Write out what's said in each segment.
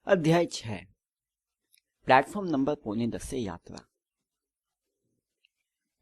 अध्याय 6 platform number 9:45 से यात्रा।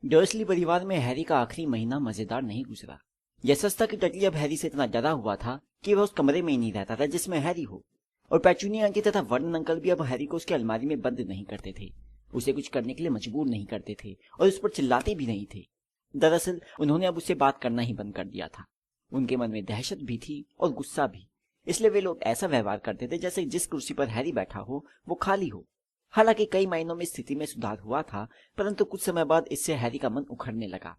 डर्सली परिवार में हैरी का आखिरी महीना मजेदार नहीं गुजरा। यह सच था कि डडली अब हैरी से इतना डरा हुआ था कि वह उस कमरे में ही नहीं रहता था जिसमें हैरी हो, और पेचूनिया आंटी तथा वर्नन अंकल भी अब हैरी को उसकी अलमारी में बंद नहीं करते थे, उसे कुछ करने के लिए मजबूर नहीं करते थे और उस पर चिल्लाते भी नहीं थे। दरअसल उन्होंने अब उससे बात करना ही बंद कर दिया था। उनके मन में दहशत भी थी और गुस्सा भी, इसलिए वे लोग ऐसा व्यवहार करते थे जैसे जिस कुर्सी पर हैरी बैठा हो वो खाली हो। हालांकि कई महीनों में स्थिति में सुधार हुआ था, परंतु कुछ समय बाद इससे हैरी का मन उखड़ने लगा।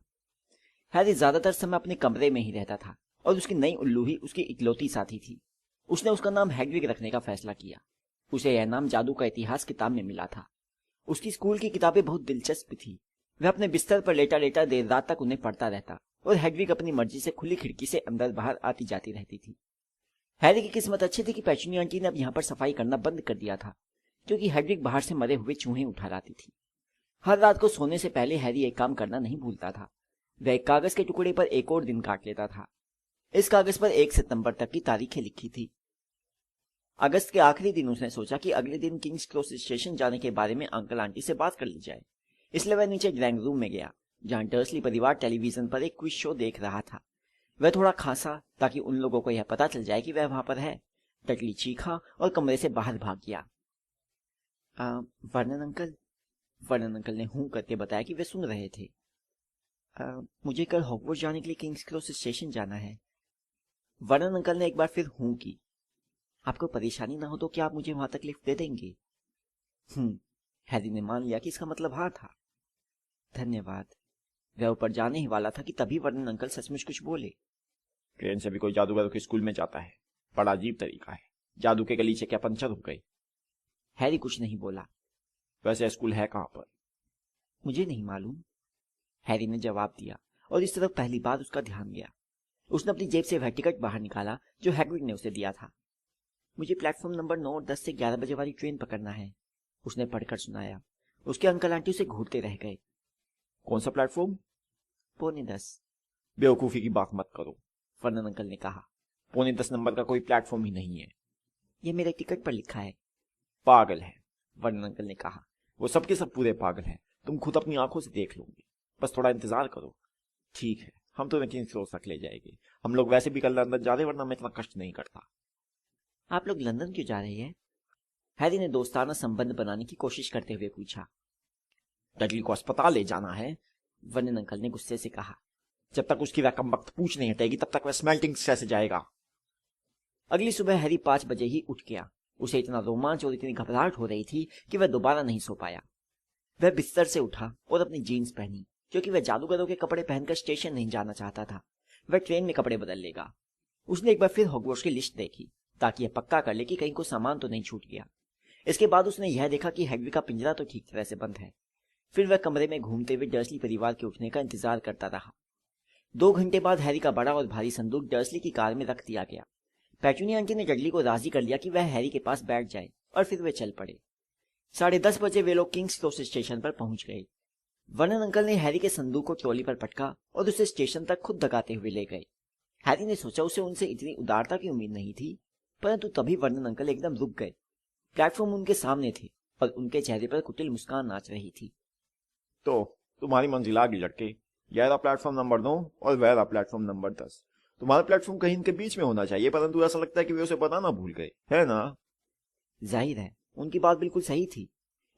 हैरी ज्यादातर समय अपने कमरे में ही रहता था और उसकी नई उल्लू ही उसकी इकलौती साथी थी। उसने उसका नाम हैग्रिड रखने का फैसला किया। उसे यह नाम जादू का इतिहास किताब में मिला था। उसकी स्कूल की किताबें बहुत दिलचस्प थी। वह अपने बिस्तर पर लेटा लेटा देर रात तक उन्हें पढ़ता रहता और हैग्रिड अपनी मर्जी से खुली खिड़की से अंदर बाहर आती जाती रहती थी। हैरी की किस्मत अच्छी थी कि पेचूनिया आंटी ने अब यहाँ पर सफाई करना बंद कर दिया था, क्योंकि हैग्रिड बाहर से मरे हुए चूहे उठा लाती थी। हर रात को सोने से पहले हैरी एक काम करना नहीं भूलता था। वह एक कागज के टुकड़े पर एक और दिन काट लेता था। इस कागज पर 1 सितंबर तक की तारीखें लिखी थी। अगस्त के आखिरी दिन उसने सोचा कि अगले दिन किंग्स क्रॉस स्टेशन जाने के बारे में अंकल आंटी से बात कर ली जाए। इसलिए वह नीचे ड्राइंग रूम में गया, जहाँ डर्सली परिवार टेलीविजन पर एक क्विज शो देख रहा था। वह थोड़ा खांसा ताकि उन लोगों को यह पता चल जाए कि वह वहां पर है। डडली चीखा और कमरे से बाहर भाग गया। वर्नन अंकल ने हूं करके बताया कि वे सुन रहे थे। मुझे कल हॉगवर्ट्स जाने के लिए किंग्स क्रॉस स्टेशन जाना है। वर्नन अंकल ने एक बार फिर हूं की। आपको परेशानी ना हो तो क्या आप मुझे वहां तक लिफ्ट दे देंगे? हैरी ने मान लिया कि इसका मतलब हाँ था। धन्यवाद। वह ऊपर जाने ही वाला था कि तभी वर्नन अंकल सचमुच कुछ बोले। ट्रेन से भी कोई जादूगर के स्कूल में जाता है? बड़ा अजीब तरीका है। जादू के गलीचे क्या पंचर हो गए? हैरी कुछ नहीं बोला। वैसे स्कूल है कहाँ पर? मुझे नहीं मालूम, हैरी ने जवाब दिया, और इस तरफ पहली बार उसका ध्यान गया। उसने अपनी जेब से वह टिकट बाहर निकाला जो हैग्रिड ने उसे दिया था। मुझे प्लेटफॉर्म नंबर 9 और 10 से 11 बजे वाली ट्रेन पकड़ना है, उसने पढ़कर सुनाया। उसके अंकल आंटी उसे घूरते रह गए। कौन सा प्लेटफॉर्म? 9:45। बेवकूफी की बात मत करो, वर्नन अंकल ने कहा। 9:45 नंबर का कोई प्लेटफॉर्म ही नहीं है। यह मेरे टिकट पर लिखा है। पागल है, वर्नन अंकल ने कहा। वो सबके सब पूरे पागल हैं। तुम खुद अपनी आंखों से देख लोगे। बस थोड़ा इंतजार करो। ठीक है, हम तुम्हें किंग्स क्रॉस तक ले जाएंगे। हम लोग वैसे भी कल लंदन जा रहे, वरना मैं इतना कष्ट नहीं करता। आप लोग लंदन क्यों जा रहे हैं? हैरी ने दोस्ताना संबंध बनाने की कोशिश करते हुए पूछा। डडली को अस्पताल ले जाना है, वर्नन अंकल ने गुस्से से कहा। जब तक उसकी वह कमबख्त पूछ नहीं हटेगी तब तक वह स्मेल्टिंग कैसे जाएगा? अगली सुबह हैरी 5 बजे ही उठ गया। उसे इतना रोमांच और इतनी घबराहट हो रही थी कि वह दोबारा नहीं सो पाया। वह बिस्तर से उठा और अपनी जीन्स पहनी, क्योंकि वह जादूगरों के कपड़े पहनकर स्टेशन नहीं जाना चाहता था। वह ट्रेन में कपड़े बदल लेगा। उसने एक बार फिर हॉगवर्ट्स की लिस्ट देखी, ताकि यह पक्का कर ले कि कहीं को सामान तो नहीं छूट गया। इसके बाद उसने यह देखा कि हैग्रिड का पिंजरा तो ठीक तरह से बंद है। फिर वह कमरे में घूमते हुए डर्सली परिवार के उठने का इंतजार करता रहा। 2 घंटे बाद हैरी का बड़ा और भारी संदूक डर्सली की कार में रख दिया गया। पेचूनिया आंटी ने डडली को राजी कर लिया कि वह हैरी के पास बैठ जाए, और फिर वे चल पड़े। 10:30 बजे वे लोग किंग्स क्रॉस स्टेशन पर पहुंच गए। वर्नन अंकल ने हैरी के संदूक को ट्रॉली पर पटका और उसे स्टेशन तक खुद धगाते हुए ले गए। हैरी ने सोचा उसे उनसे इतनी उदारता की उम्मीद नहीं थी, परंतु तभी वर्नन अंकल एकदम रुक गए। प्लेटफॉर्म उनके सामने थे और उनके चेहरे पर कुटिल मुस्कान नाच रही थी। तो तुम्हारी मंजिल आ गई लड़के। यह रहा प्लेटफॉर्म नंबर 9 और वह रहा प्लेटफॉर्म नंबर 10। तुम्हारा प्लेटफॉर्म कहीं इनके बीच में होना चाहिए, परंतु ऐसा लगता है कि वे उसे बताना भूल गए, है ना? जाहिर है, उनकी बात बिल्कुल सही थी।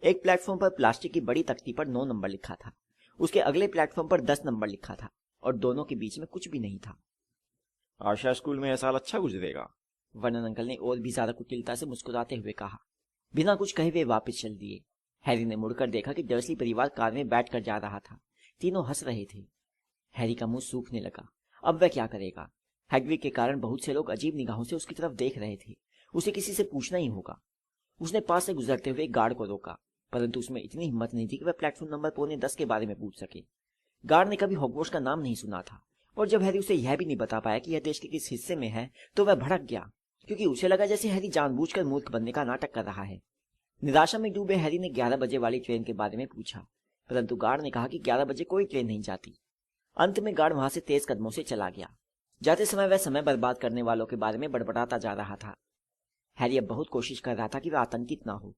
एक प्लेटफॉर्म पर प्लास्टिक की बड़ी तख्ती पर 9 नंबर लिखा था। उसके अगले प्लेटफॉर्म पर 10 नंबर लिखा था, और दोनों के बीच में कुछ भी नहीं था। आशा स्कूल में यह साल अच्छा गुजरेगा, वर्नन अंकल ने और भी ज्यादा कुटिलता से मुस्कुराते हुए कहा। बिना कुछ कहे वे वापस चल दिए। हैरी ने मुड़कर देखा कि डर्सली परिवार कार में बैठकर जा रहा था। तीनों हंस रहे थे। हैरी का मुंह सूखने लगा। अब वह क्या करेगा? हैग्रिड के कारण बहुत से लोग अजीब निगाहों से उसकी तरफ देख रहे थे। उसे किसी से पूछना ही होगा। उसने पास से गुजरते हुए गार्ड को रोका, परंतु उसमें इतनी हिम्मत नहीं थी कि वह प्लेटफॉर्म नंबर 9:45 के बारे में पूछ सके। गार्ड ने कभी हॉगवर्ट्स का नाम नहीं सुना था, और जब हैरी उसे यह भी नहीं बता पाया कि यह देश के किस हिस्से में है, तो वह भड़क गया, क्योंकि उसे लगा जैसे हैरी जानबूझकर मूर्ख बनने का नाटक कर रहा है। निराशा में डूबे हैरी ने 11 बजे वाली ट्रेन के बारे में पूछा, परंतु गार्ड ने कहा कि 11 बजे कोई ट्रेन नहीं जाती। अंत में गार्ड वहां से तेज कदमों से चला गया। जाते समय वह समय बर्बाद करने वालों के बारे में बड़बड़ाता जा रहा था। हैरी अब बहुत कोशिश कर रहा था कि वह आतंकित ना हो।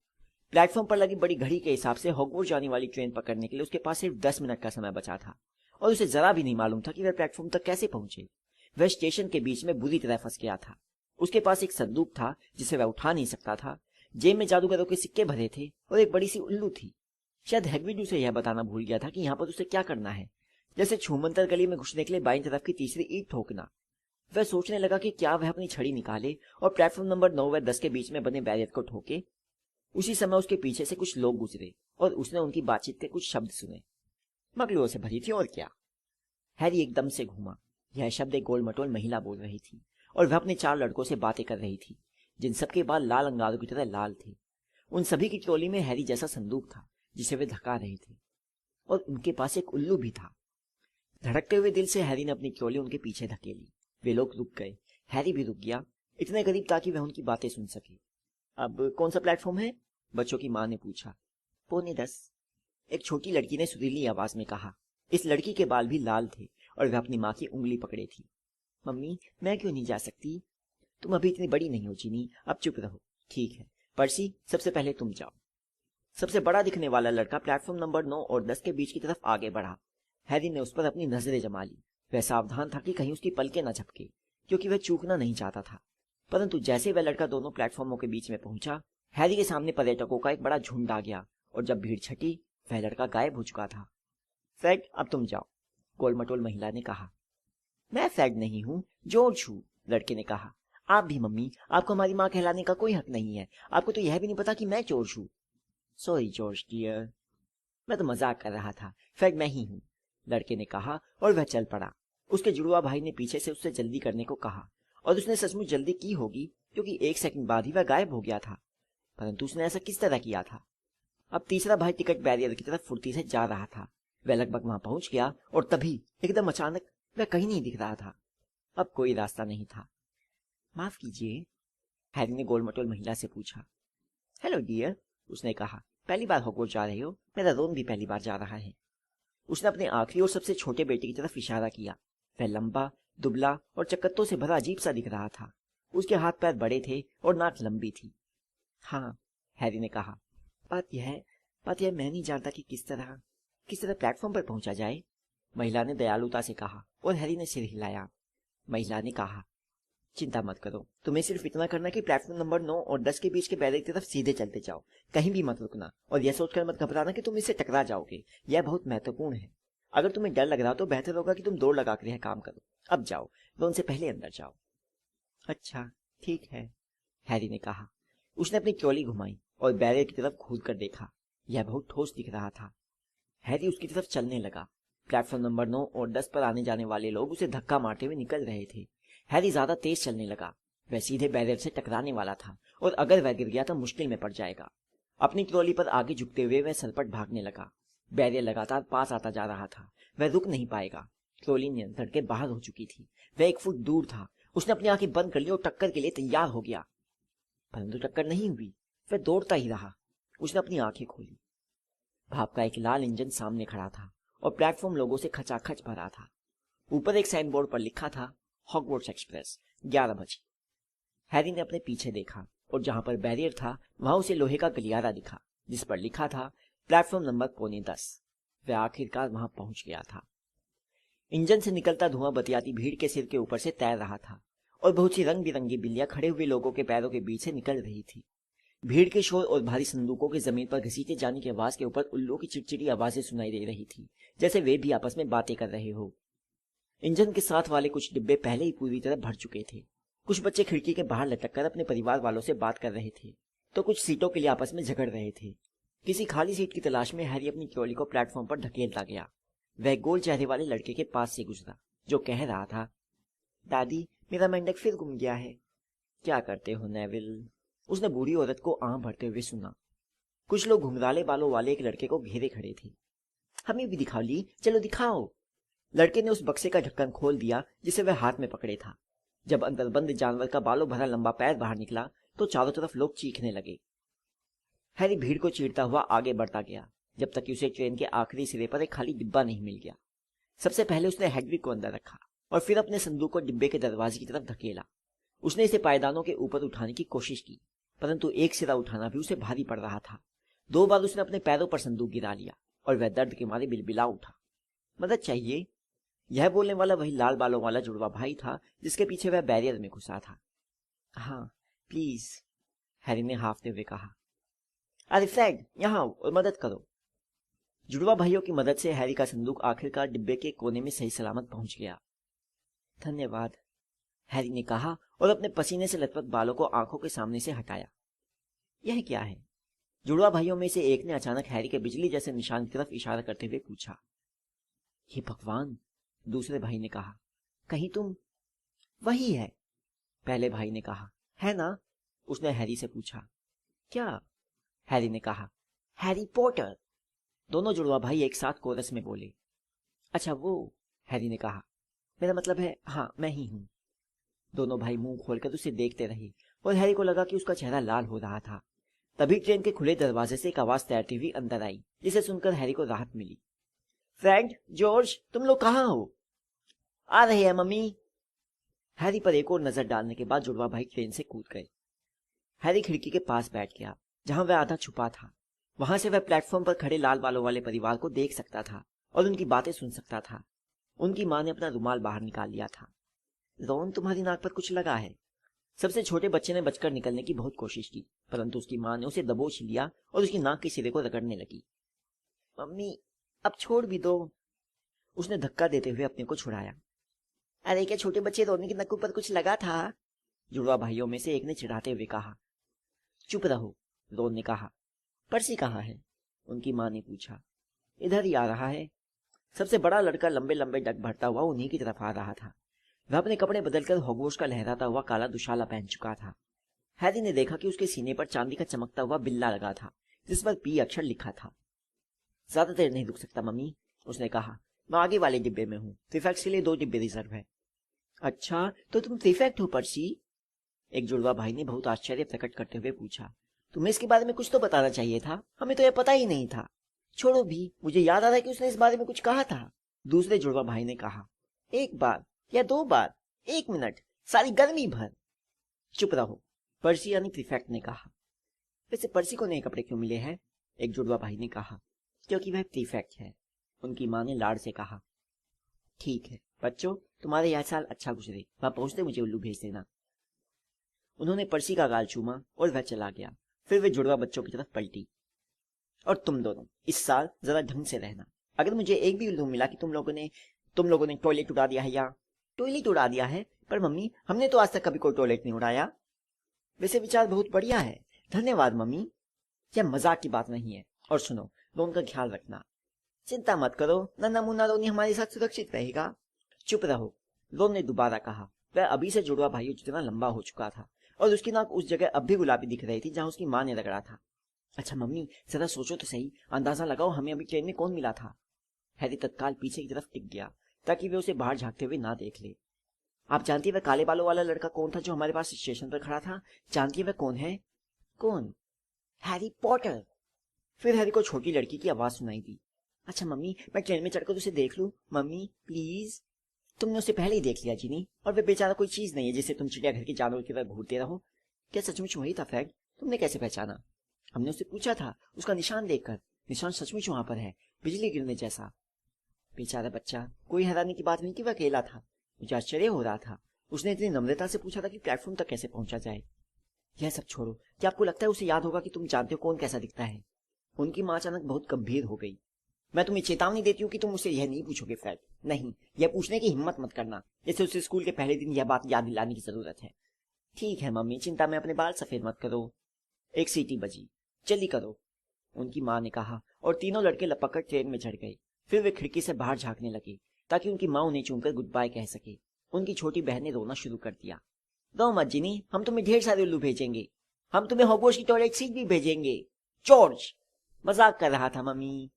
प्लेटफॉर्म पर लगी बड़ी घड़ी के हिसाब से हॉगवर्ट्स जाने वाली ट्रेन पकड़ने के लिए उसके पास सिर्फ 10 मिनट का समय बचा था और उसे जरा भी नहीं मालूम था कि वह प्लेटफॉर्म तक कैसे पहुंचे। वह स्टेशन के बीच में बुरी तरह फंस गया था। उसके पास एक संदूक था जिसे वह उठा नहीं सकता था, जेब में जादूगरों के सिक्के भरे थे और एक बड़ी सी उल्लू थी। शायद हैग्रिड उसे यह बताना भूल गया था कि यहाँ पर उसे क्या करना है, जैसे छूमंतर गली में घुसने के लिए बाईं तरफ की तीसरी ईंट ठोकना। वह सोचने लगा कि क्या वह अपनी छड़ी निकाले और प्लेटफॉर्म नंबर 9 व 10 के बीच में बने बैरियर को ठोके। उसी समय उसके पीछे से कुछ लोग गुजरे और उसने उनकी बातचीत के कुछ शब्द सुने। मगलुओं से भरी थी और क्या। हैरी एकदम से घूमा। यह शब्द एक गोल मटोल महिला बोल रही थी और वह अपने 4 लड़कों से बातें कर रही थी, जिन सबके बाल लाल अंगारों की तरह लाल थे। उन सभी की टोली में हैरी जैसा संदूक था जिसे वे धका रहे थे और उनके पास एक उल्लू भी था। धड़कते हुए दिल से हैरी ने अपनी टोली उनके पीछे धकेली। वे लोग रुक गए। हैरी भी रुक गया, इतने करीब ताकि वह उनकी बातें सुन सके। अब कौन सा प्लेटफॉर्म है? बच्चों की मां ने पूछा। 9:45, एक छोटी लड़की ने सुरीली आवाज में कहा। इस लड़की के बाल भी लाल थे और वह अपनी माँ की उंगली पकड़े थी। मम्मी, मैं क्यों नहीं जा सकती? तुम अभी इतनी बड़ी नहीं हो चीनी, अब चुप रहो। ठीक है पर्सी, सबसे पहले तुम जाओ। सबसे बड़ा दिखने वाला लड़का प्लेटफॉर्म नंबर 9 और 10 के बीच की तरफ आगे बढ़ा। हैरी ने उस पर अपनी नजरें जमा ली। वह सावधान था कि कहीं उसकी पलकें न झपके, क्योंकि वह चूकना नहीं चाहता था। परंतु जैसे वह लड़का दोनों प्लेटफॉर्मों के बीच में पहुंचा, हैरी के सामने पर्यटकों का एक बड़ा झुंड आ गया और जब भीड़ छटी, वह लड़का गायब हो चुका था। फ्रेड, अब तुम जाओ, गोलमटोल महिला ने कहा। मैं फ्रेड नहीं हूँ, जॉर्ज हूँ, लड़के ने कहा। आप भी मम्मी, आपको हमारी माँ कहलाने का कोई हक नहीं है। आपको तो यह भी नहीं पता कि मैं जॉर्ज हूँ। सॉरी जॉर्ज डियर, मैं तो मजाक कर रहा था। फ्रेड मैं ही हूँ, लड़के ने कहा और वह चल पड़ा। उसके जुड़वा भाई ने पीछे से उससे जल्दी करने को कहा और उसने सचमुच जल्दी की होगी, क्योंकि 1 सेकंड बाद ही वह गायब हो गया था। परंतु उसने ऐसा किस तरह किया था? अब तीसरा भाई टिकट बैरियर की तरफ फुर्ती से जा रहा था। वह लगभग वहां पहुंच गया और तभी एकदम अचानक वह कहीं नहीं दिख रहा था। अब कोई रास्ता नहीं था। माफ कीजिए, हैरी ने गोलमटोल महिला से पूछा। हेलो डियर, उसने कहा। पहली बार हॉगवर्ट्स जा रहे हो? मेरा रोन भी पहली बार जा रहा है। उसने अपने आखिरी और सबसे छोटे बेटे की तरफ इशारा किया। वह लंबा, दुबला और चकत्तों से भरा अजीब सा दिख रहा था। उसके हाथ पैर बड़े थे और नाक लंबी थी। हाँ, हैरी ने कहा। बात यह मैं नहीं जानता कि किस तरह प्लेटफॉर्म पर पहुंचा जाए, महिला ने दयालुता से कहा और हैरी ने सिर हिलाया। महिला ने कहा, चिंता मत करो, तुम्हें सिर्फ इतना करना कि प्लेटफॉर्म नंबर 9 और 10 के बीच के बैरियर की तरफ सीधे चलते जाओ, कहीं भी मत रुकना और यह सोचकर मत घबराना कि तुम इससे टकरा जाओगे। यह बहुत महत्वपूर्ण है। अगर तुम्हें डर लग रहा हो तो बेहतर होगा कि तुम दौड़ लगाकर यह काम करो। अब जाओ, रोन से पहले अंदर जाओ। अच्छा ठीक है, हैरी ने कहा। उसने अपनी चोली घुमाई और बैरियर की तरफ घूर कर देखा। यह बहुत ठोस दिख रहा था। हैरी उसकी तरफ चलने लगा। प्लेटफॉर्म नंबर 9 और 10 पर आने जाने वाले लोग उसे धक्का मारते हुए निकल रहे थे। हैरी ज्यादा तेज चलने लगा। वह सीधे बैरियर से टकराने वाला था और अगर वह गिर गया तो मुश्किल में पड़ जाएगा। अपनी ट्रॉली पर आगे झुकते हुए वह सरपट भागने लगा। बैरियर लगातार पास आता जा रहा था। वह रुक नहीं पाएगा। ट्रॉली नियंत्रण के बाहर हो चुकी थी। वह 1 फुट दूर था। उसने अपनी आंखें बंद कर ली और टक्कर के लिए तैयार हो गया, परंतु टक्कर नहीं हुई। वह दौड़ता ही रहा। उसने अपनी आंखें खोली। भाप का एक लाल इंजन सामने खड़ा था और प्लेटफॉर्म लोगों से खचाखच भरा था। ऊपर एक साइन बोर्ड पर लिखा था, हॉगवर्ट्स एक्सप्रेस, 11 बजे। हैरी ने अपने पीछे देखा और जहां पर बैरियर था वहां उसे लोहे का गलियारा दिखा जिस पर लिखा था प्लेटफॉर्म नंबर 9:45। वह आखिरकार वहां पहुंच गया था। इंजन से निकलता धुआं बतियाती भीड़ के सिर के ऊपर से तैर रहा था और बहुत सी रंग बिरंगी बिल्लियां खड़े हुए लोगों के पैरों के बीच से निकल रही थी। भीड़ के शोर और भारी संदूकों के जमीन पर घसीटे जाने की आवाज के ऊपर उल्लू की चिड़चिड़ी आवाजें सुनाई दे रही थी, जैसे वे भी आपस में बातें कर रहे हो। इंजन के साथ वाले कुछ डिब्बे पहले ही पूरी तरह भर चुके थे। कुछ बच्चे खिड़की के बाहर लटक कर अपने परिवार वालों से बात कर रहे थे, तो कुछ सीटों के लिए आपस में झगड़ रहे थे। किसी खाली सीट की तलाश में हैरी अपनी ट्रॉली को प्लेटफॉर्म पर धकेलता गया। वह गोल चेहरे वाले लड़के के पास से गुजरा जो कह रहा था, दादी, मेरा मेंढक फिर गुम गया है। क्या करते हो नेविल? उसने बूढ़ी औरत को आंख भरते हुए सुना। कुछ लोग घुंघराले बालों वाले एक लड़के को घेरे खड़े थे। हमें भी दिखाओ ली, चलो दिखाओ। लड़के ने उस बक्से का ढक्कन खोल दिया जिसे वह हाथ में पकड़े था। जब अंदर बंद जानवर का बालों भरा लंबा पैर बाहर निकला तो चारों तरफ लोग चीखने लगे। हैरी भीड़ को चीरता हुआ आगे बढ़ता गया जब तक कि उसे ट्रेन के आखिरी सिरे पर एक खाली डिब्बा नहीं मिल गया। सबसे पहले उसने हैग्रिड को अंदर रखा और फिर अपने संदूक को डिब्बे के दरवाजे की तरफ धकेला। उसने इसे पायदानों के ऊपर उठाने की कोशिश की, परंतु एक सिरा उठाना भी उसे भारी पड़ रहा था। 2 बार उसने अपने पैरों पर संदूक गिरा लिया और वह दर्द के मारे बिलबिला उठा। मदद चाहिए? यह बोलने वाला वही लाल बालों वाला जुड़वा भाई था जिसके पीछे वह बैरियर में घुसा था। हाँ प्लीज, हैरी ने हाफते हुए कहा। अरे फ्रेड, यहाँ आओ और मदद करो। जुड़वा भाइयों की मदद से हैरी का संदूक आखिरकार डिब्बे के कोने में सही सलामत पहुंच गया। धन्यवाद, हैरी ने कहा और अपने पसीने से लथपथ बालों को आंखों के सामने से हटाया। यह क्या है? जुड़वा भाइयों में से एक ने अचानक हैरी के बिजली जैसे निशान की तरफ इशारा करते हुए पूछा। हे भगवान, दूसरे भाई ने कहा। कहीं तुम? वही है, पहले भाई ने कहा। है ना? उसने हैरी से पूछा। क्या? हैरी ने कहा। Harry Potter. दोनों जुड़वा भाई एक साथ कोरस में बोले। अच्छा वो, हैरी ने कहा। मेरा मतलब है, हाँ मैं ही हूं। दोनों भाई मुंह खोलकर उसे देखते रहे और हैरी को लगा कि उसका चेहरा लाल हो रहा था। तभी ट्रेन के खुले दरवाजे से एक आवाज तैरती हुई अंदर आई, जिसे सुनकर हैरी को राहत मिली। फ्रेड, जॉर्ज, तुम लोग कहाँ हो? आ रहे हैं मम्मी। हैरी पर एक और नजर डालने के बाद जुड़वा भाई ट्रेन से कूद गए। हैरी खिड़की के पास बैठ गया जहां वह आधा छुपा था। वहां से वह प्लेटफॉर्म पर खड़े लाल बालों वाले परिवार को देख सकता था और उनकी बातें सुन सकता था। उनकी मां ने अपना रुमाल बाहर निकाल लिया था। रोन, तुम्हारी नाक पर कुछ लगा है। सबसे छोटे बच्चे ने बचकर निकलने की बहुत कोशिश की, परंतु उसकी मां ने उसे दबोच लिया और उसकी नाक के सिरे को रगड़ने लगी। मम्मी, अब छोड़ भी दो। उसने धक्का देते हुए अपने को छुड़ाया। अरे क्या छोटे बच्चे रोने की नक पर कुछ लगा था? जुड़वा भाइयों में से एक ने चिढ़ाते हुए कहा। चुप रहो, रोन ने कहा। पर्सी कहाँ है? उनकी मां ने पूछा। इधर ही आ रहा है। सबसे बड़ा लड़का लंबे लंबे डग भरता हुआ उन्हीं की तरफ आ रहा था। वह अपने कपड़े बदलकर हॉगवर्ट्स का लहराता हुआ काला दुशाला पहन चुका था। हैरी ने देखा कि उसके सीने पर चांदी का चमकता हुआ बिल्ला लगा था जिस पर पी अक्षर लिखा था। ज्यादा देर नहीं रुक सकता मम्मी, उसने कहा। मैं आगे वाले डिब्बे में हूँ। प्रीफेक्ट के लिए 2 डिब्बे रिजर्व है। अच्छा, तो तुम प्रीफेक्ट हो पर्सी? एक जुड़वा भाई ने बहुत आश्चर्य प्रकट करते हुए पूछा। तुम्हें इसके बारे में कुछ तो बताना चाहिए था, हमें तो यह पता ही नहीं था। छोड़ो भी, मुझे याद आ रहा है कि उसने इस बारे में कुछ कहा था। दूसरे जुड़वा भाई ने कहा। 1 बार या 2 बार, 1 मिनट, सारी गर्मी भर। चुप रहो, पर्सी यानी प्रीफेक्ट ने कहा। वैसे पर्सी को नए कपड़े क्यों मिले हैं? एक जुड़वा भाई ने कहा। क्योंकि वह प्रीफेक्ट है, उनकी मां ने लाड़ से कहा। ठीक है बच्चों, तुम्हारे यह साल अच्छा गुजरे। वहां पहुंचते मुझे उल्लू भेज देना। उन्होंने पर्सी का गाल चूमा और वह चला गया। फिर वे जुड़वा बच्चों की तरफ पलटी। और तुम दोनों इस साल जरा ढंग से रहना। अगर मुझे एक भी उल्लू मिला कि तुम लोगों ने टॉयलेट उड़ा दिया है या टॉयलेट उड़ा दिया है, पर मम्मी हमने तो आज तक कभी कोई टॉयलेट नहीं उड़ाया। वैसे विचार बहुत बढ़िया है, धन्यवाद मम्मी। यह मजाक की बात नहीं है। और सुनो, रोन का ख्याल रखना। चिंता मत करो, नन्ना मुन्ना रोनी हमारे साथ सुरक्षित रहेगा। चुप रहो, रोन ने दोबारा कहा। वह अभी से जुड़वा भाइयों जितना लंबा हो चुका था और उसकी नाक उस जगह अब भी गुलाबी दिख रही थी जहां उसकी मां ने रगड़ा था। अच्छा मम्मी, जरा सोचो तो सही, अंदाजा लगाओ हमें अभी ट्रेन में कौन मिला था। हैरी तत्काल पीछे की तरफ टिक गया ताकि वे उसे बाहर झांकते हुए ना देख ले। आप जानती है वह काले बालों वाला लड़का कौन था जो हमारे पास स्टेशन पर खड़ा था? जानती है वह कौन है? कौन? Harry Potter. फिर हैरी को छोटी लड़की की आवाज सुनाई दी। अच्छा मम्मी, मैं ट्रेन में चढ़कर उसे देख लूं? Mummy please. तुमने उसे पहले ही देख लिया जिनी, और वह बेचारा कोई चीज नहीं है जिसे तुम चिड़ियाघर के जानवर की तरह घूरते रहो। क्या सचमुच वही था फ्रेड? तुमने कैसे पहचाना? हमने उससे पूछा था, उसका निशान देखकर। निशान सचमुच वहां पर है, बिजली गिरने जैसा। बेचारा बच्चा, कोई हैरानी की बात नहीं कि वह अकेला था। मुझे आश्चर्य हो रहा था। उसने इतनी नम्रता से पूछा था कि प्लेटफॉर्म तक कैसे पहुंचा जाए। यह सब छोड़ो, क्या आपको लगता है उसे याद होगा कि तुम जानते हो कौन कैसा दिखता है? उनकी मां अचानक बहुत गंभीर हो गई। मैं तुम्हें चेतावनी देती हूँ कि तुम उसे यह नहीं पूछोगे फ्रेड। नहीं, यह पूछने की हिम्मत मत करना, जैसे उसे स्कूल के पहले दिन यह बात याद दिलाने की जरूरत है। ठीक है मम्मी, चिंता में अपने बाल सफेद मत करो। एक सीटी बजी। जल्दी करो, उनकी मां ने कहा, और तीनों लड़के लपककर ट्रेन में चढ़ गए। फिर वे खिड़की से बाहर झांकने लगे ताकि उनकी मां उन्हें चूमकर गुड बाय कह सके। उनकी छोटी बहन ने रोना शुरू कर दिया। रो मत जिनी, हम तुम्हें ढेर सारे उल्लू भेजेंगे। हम तुम्हें हॉगवर्ट्स की टॉयलेट सीट भी भेजेंगे। जॉर्ज, मजाक कर रहा था मम्मी।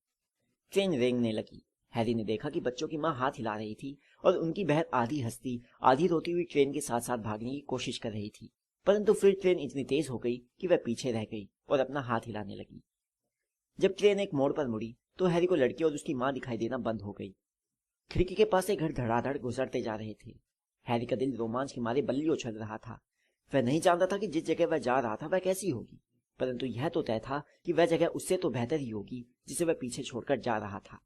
ट्रेन रेंगने लगी। हैरी ने देखा कि बच्चों की मां हाथ हिला रही थी और उनकी बहन आधी हंसती आधी रोती हुई ट्रेन के साथ साथ भागने की कोशिश कर रही थी, परंतु फिर ट्रेन इतनी तेज हो गई कि वह पीछे रह गई और अपना हाथ हिलाने लगी। जब ट्रेन एक मोड़ पर मुड़ी तो हैरी को लड़की और उसकी मां दिखाई देना बंद हो गई। खिड़की के पास से घर धड़ाधड़ गुजरते जा रहे थे। हैरी का दिल रोमांच के मारे बल्ली उछल रहा था। वह नहीं जानता था कि जिस जगह वह जा रहा था वह कैसी होगी, परंतु यह तो तय था कि वह जगह उससे तो बेहतर ही होगी जिसे वह पीछे छोड़कर जा रहा था।